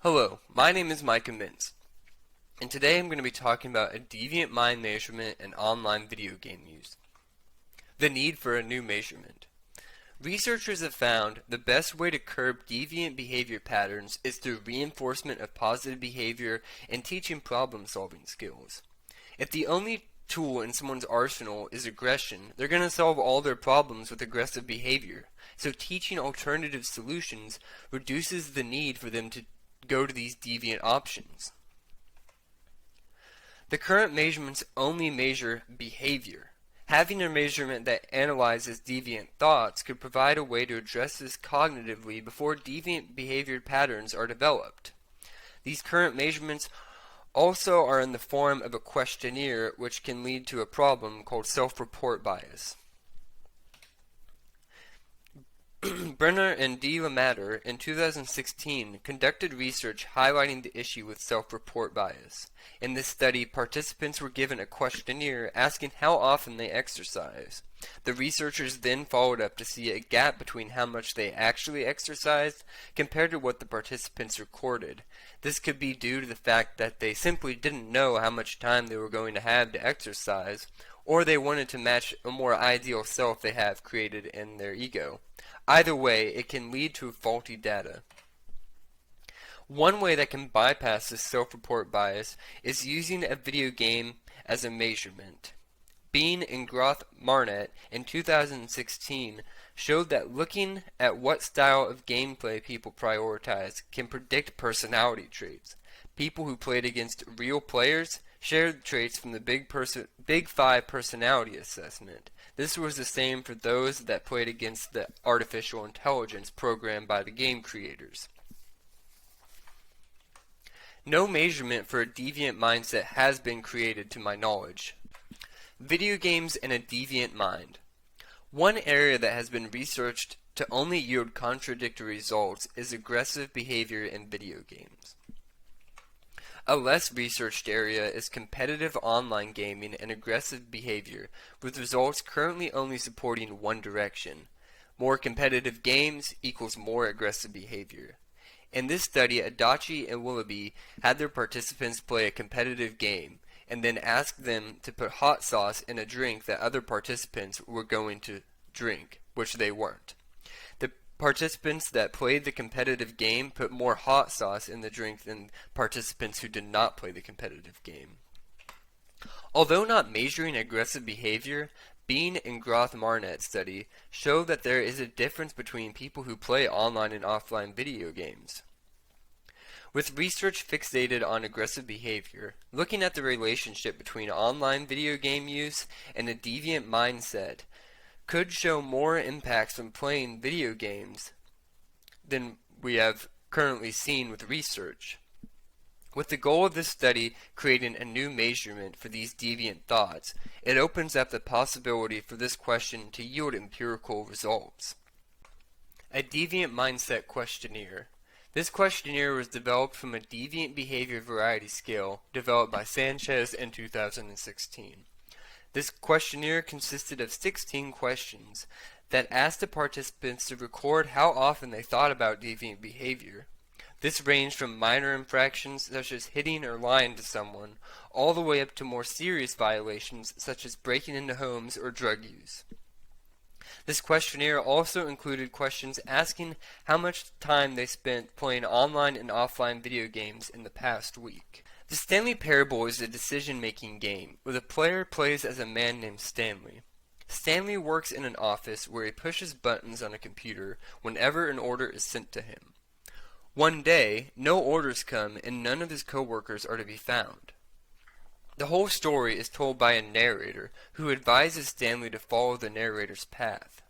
Hello, my name is Micah Mintz, and today I'm going to be talking about a deviant mind measurement and online video game use. The need for a new measurement. Researchers have found the best way to curb deviant behavior patterns is through reinforcement of positive behavior and teaching problem-solving skills. If the only tool in someone's arsenal is aggression, they're going to solve all their problems with aggressive behavior. So teaching alternative solutions reduces the need for them to go to these deviant options. The current measurements only measure behavior. Having a measurement that analyzes deviant thoughts could provide a way to address this cognitively before deviant behavior patterns are developed. These current measurements also are in the form of a questionnaire, which can lead to a problem called self-report bias. Brenner and D. Lamater in 2016 conducted research highlighting the issue with self-report bias. In this study, participants were given a questionnaire asking how often they exercise. The researchers then followed up to see a gap between how much they actually exercised compared to what the participants recorded. This could be due to the fact that they simply didn't know how much time they were going to have to exercise, or they wanted to match a more ideal self they have created in their ego. Either way, it can lead to faulty data. One way that can bypass this self-report bias is using a video game as a measurement. Bean and Groth-Marnett in 2016 showed that looking at what style of gameplay people prioritize can predict personality traits. People who played against real players shared traits from the Big Five personality assessment. This was the same for those that played against the artificial intelligence programmed by the game creators. No measurement for a deviant mindset has been created to my knowledge. Video games and a deviant mind. One area that has been researched to only yield contradictory results is aggressive behavior in video games. A less researched area is competitive online gaming and aggressive behavior, with results currently only supporting one direction. More competitive games equals more aggressive behavior. In this study, Adachi and Willoughby had their participants play a competitive game, and then asked them to put hot sauce in a drink that other participants were going to drink, which they weren't. The participants that played the competitive game put more hot sauce in the drink than participants who did not play the competitive game. Although not measuring aggressive behavior, Bean and Groth-Marnett study show that there is a difference between people who play online and offline video games. With research fixated on aggressive behavior, looking at the relationship between online video game use and a deviant mindset could show more impacts from playing video games than we have currently seen with research. With the goal of this study creating a new measurement for these deviant thoughts, it opens up the possibility for this question to yield empirical results. A deviant mindset questionnaire. This questionnaire was developed from a deviant behavior variety scale developed by Sanchez in 2016. This questionnaire consisted of 16 questions that asked the participants to record how often they thought about deviant behavior. This ranged from minor infractions such as hitting or lying to someone, all the way up to more serious violations such as breaking into homes or drug use. This questionnaire also included questions asking how much time they spent playing online and offline video games in the past week. The Stanley Parable is a decision-making game where the player plays as a man named Stanley. Stanley works in an office where he pushes buttons on a computer whenever an order is sent to him. One day, no orders come and none of his coworkers are to be found. The whole story is told by a narrator who advises Stanley to follow the narrator's path.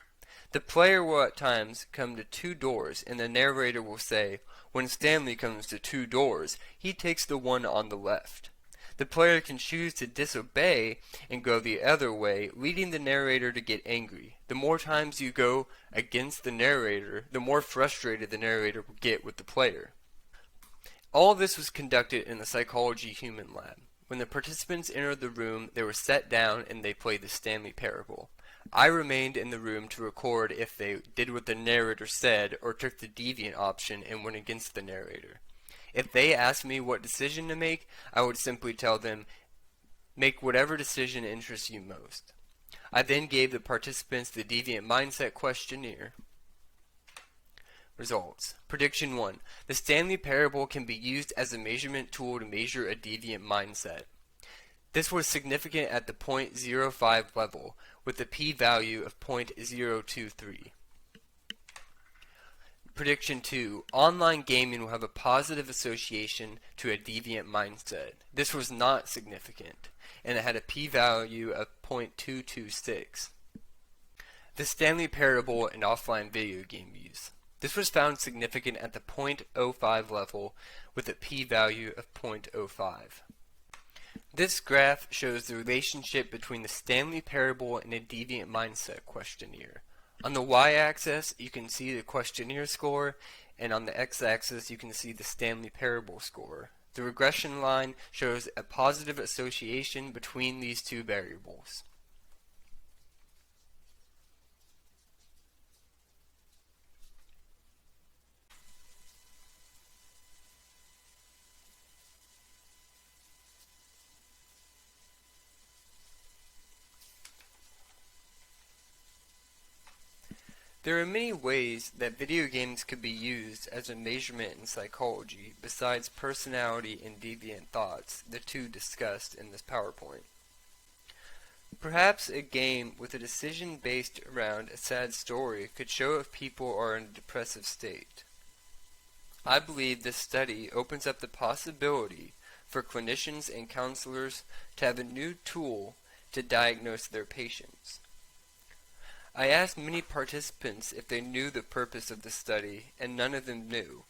The player will at times come to two doors, and the narrator will say, when Stanley comes to two doors, he takes the one on the left. The player can choose to disobey and go the other way, leading the narrator to get angry. The more times you go against the narrator, the more frustrated the narrator will get with the player. All of this was conducted in the Psychology Human Lab. When the participants entered the room, they were set down and they played the Stanley Parable. I remained in the room to record if they did what the narrator said or took the deviant option and went against the narrator. If they asked me what decision to make, I would simply tell them, make whatever decision interests you most. I then gave the participants the Deviant Mindset questionnaire. Results. Prediction 1. The Stanley Parable can be used as a measurement tool to measure a deviant mindset. This was significant at the 0.05 level, with a p-value of 0.023. Prediction 2. Online gaming will have a positive association to a deviant mindset. This was not significant, and it had a p-value of 0.226. The Stanley Parable and offline video game use. This was found significant at the 0.05 level with a p-value of 0.05. This graph shows the relationship between the Stanley Parable and a deviant mindset questionnaire. On the y-axis, you can see the questionnaire score, and on the x-axis, you can see the Stanley Parable score. The regression line shows a positive association between these two variables. There are many ways that video games could be used as a measurement in psychology besides personality and deviant thoughts, the two discussed in this PowerPoint. Perhaps a game with a decision based around a sad story could show if people are in a depressive state. I believe this study opens up the possibility for clinicians and counselors to have a new tool to diagnose their patients. I asked many participants if they knew the purpose of the study, and none of them knew.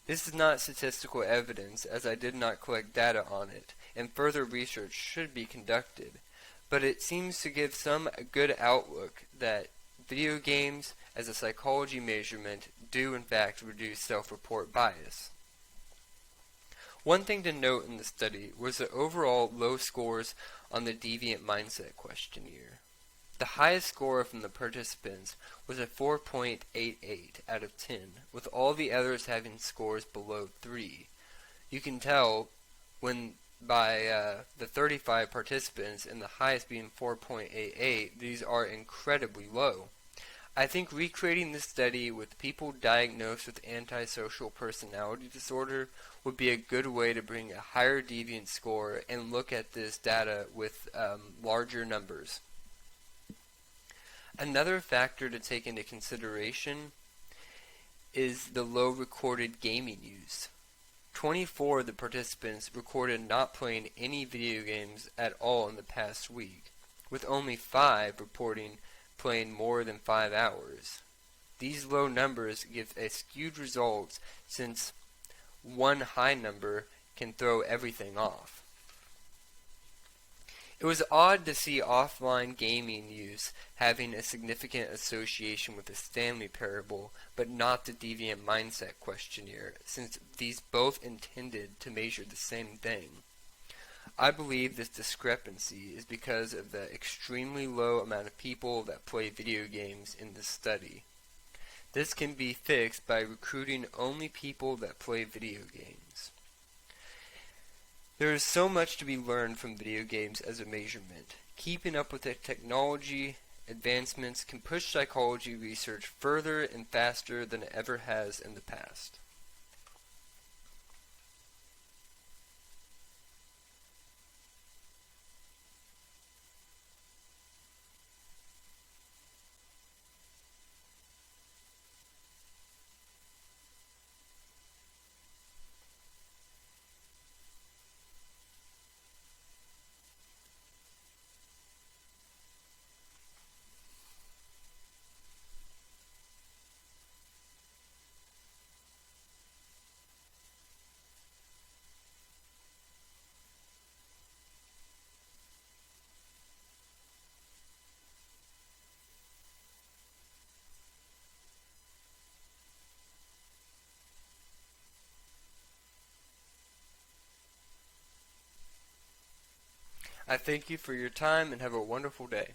This is not statistical evidence, as I did not collect data on it, and further research should be conducted, but it seems to give some good outlook that video games as a psychology measurement do in fact reduce self-report bias. One thing to note in the study was the overall low scores on the Deviant Mindset questionnaire. The highest score from the participants was a 4.88 out of 10, with all the others having scores below 3. You can tell when by the 35 participants and the highest being 4.88, these are incredibly low. I think recreating this study with people diagnosed with antisocial personality disorder would be a good way to bring a higher deviant score and look at this data with larger numbers. Another factor to take into consideration is the low recorded gaming use. 24 of the participants recorded not playing any video games at all in the past week, with only 5 reporting playing more than 5 hours. These low numbers give a skewed results since one high number can throw everything off. It was odd to see offline gaming use having a significant association with the Stanley Parable, but not the Deviant Mindset questionnaire, since these both intended to measure the same thing. I believe this discrepancy is because of the extremely low amount of people that play video games in this study. This can be fixed by recruiting only people that play video games. There is so much to be learned from video games as a measurement. Keeping up with the technology advancements can push psychology research further and faster than it ever has in the past. I thank you for your time and have a wonderful day.